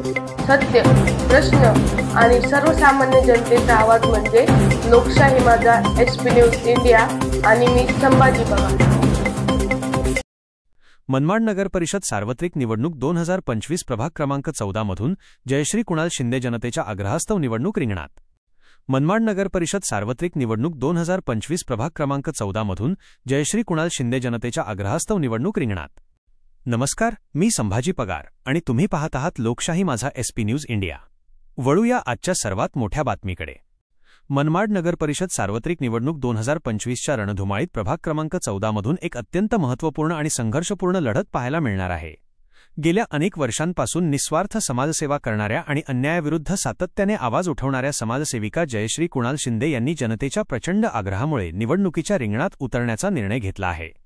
सत्य, प्रश्न आणि सर्वसामान्य जनतेचा आवाज म्हणजे लोकशाही माझा SP न्यूज इंडिया आणि मी संभाजी पगार। मनमाड नगर परिषद सार्वत्रिक निवडणूक 2025 प्रभाग क्रमांक 14 मधून जयश्री कुणाल शिंदे जनतेच्या आग्रहास्तव निवडणूक रिंगणात। मनमाड नगर परिषद सार्वत्रिक निवडणूक 2025 प्रभाग क्रमांक 14 मधून जयश्री कुणाल शिंदे जनतेच्या आग्रहास्तव निवडणूक रिंगणात। नमस्कार, मी संभाजी पगार आणि तुम्ही पाहत आहात लोकशाही माझा SP न्यूज इंडिया। वळूया आजच्या सर्वात मोठ्या बातमीकडे। मनमाड नगर परिषद सार्वत्रिक निवडणूक 2025च्या रणधुमाळीत प्रभाग क्रमांक 14 मधून एक अत्यंत महत्त्वपूर्ण आणि संघर्षपूर्ण लढत पाहायला मिळणार आहे। गेल्या अनेक वर्षांपासून निस्वार्थ समाजसेवा करणाऱ्या आणि अन्यायाविरुद्ध सातत्याने आवाज उठवणाऱ्या समाजसेविका जयश्री कुणाल शिंदे यांनी जनतेच्या प्रचंड आग्रहामुळे निवडणुकीच्या रिंगणात उतरण्याचा निर्णय घेतला आहे।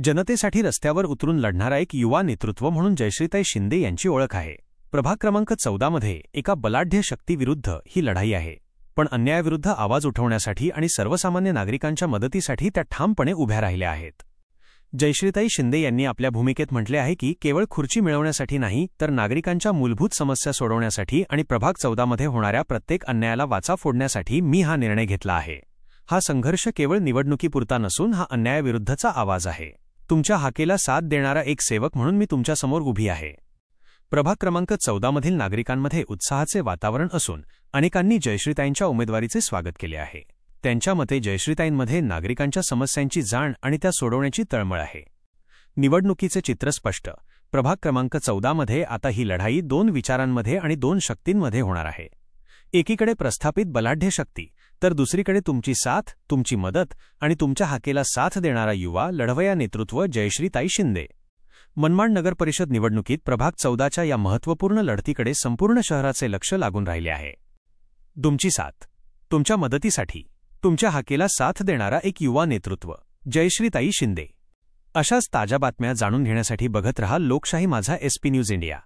जनतेसाठी रस्त्यावर उतरून लढणारा एक युवा नेतृत्व म्हणून जयश्रीताई शिंदे यांची ओळख आहे। प्रभाग क्रमांक 14 मध्ये एका बलाढ्य शक्तीविरुद्ध ही लढाई आहे, पण अन्यायाविरुद्ध आवाज उठवण्यासाठी आणि सर्वसामान्य नागरिकांच्या मदतीसाठी त्या ठामपणे उभ्या राहिल्या आहेत। जयश्रीताई शिंदे यांनी आपल्या भूमिकेत म्हटले आहे की केवळ खुर्ची मिळवण्यासाठी नाही, तर नागरिकांच्या मूलभूत समस्या सोडवण्यासाठी आणि प्रभाग 14 मध्ये होणाऱ्या प्रत्येक अन्यायाला वाचा फोडण्यासाठी मी हा निर्णय घेतला आहे। हा संघर्ष केवळ निवडणुकीपुरता नसून हा अन्यायाविरुद्धचा आवाज आहे। तुमच्या हाकेला साथ देणारा एक सेवक म्हणून मी तुमच्यासमोर उभी आहे। प्रभाग क्रमांक 14 मधील नागरिकांमध्ये उत्साहाचे वातावरण असून अनेकांनी जयश्रीताईंच्या उमेदवारीचे स्वागत केले आहे। त्यांच्या मते जयश्रीताईंमध्ये नागरिकांच्या समस्यांची जाण आणि त्या सोडवण्याची तळमळ आहे। निवडणुकीचे चित्र स्पष्ट। प्रभाग क्रमांक 14 मध्ये आता ही लढाई दोन विचारांमध्ये आणि दोन शक्तींमध्ये होणार आहे। एकीकडे प्रस्थापित बलाढ्य शक्ती, तर दुसरीकडे तुमची साथ, तुमची मदत आणि तुमच्या हाकेला साथ देणारा युवा लढवया नेतृत्व जयश्रीताई शिंदे। मनमाड नगर परिषद निवडणुकीत प्रभाग 14च्या या महत्त्वपूर्ण लढतीकडे संपूर्ण शहराचे लक्ष लागून राहिले आहे। तुमची साथ, तुमच्या मदतीसाठी, तुमच्या हाकेला साथ देणारा एक युवा नेतृत्व जयश्रीताई शिंदे। अशाच ताज्या बातम्या जाणून घेण्यासाठी बघत रहा लोकशाही माझा SP न्यूज इंडिया।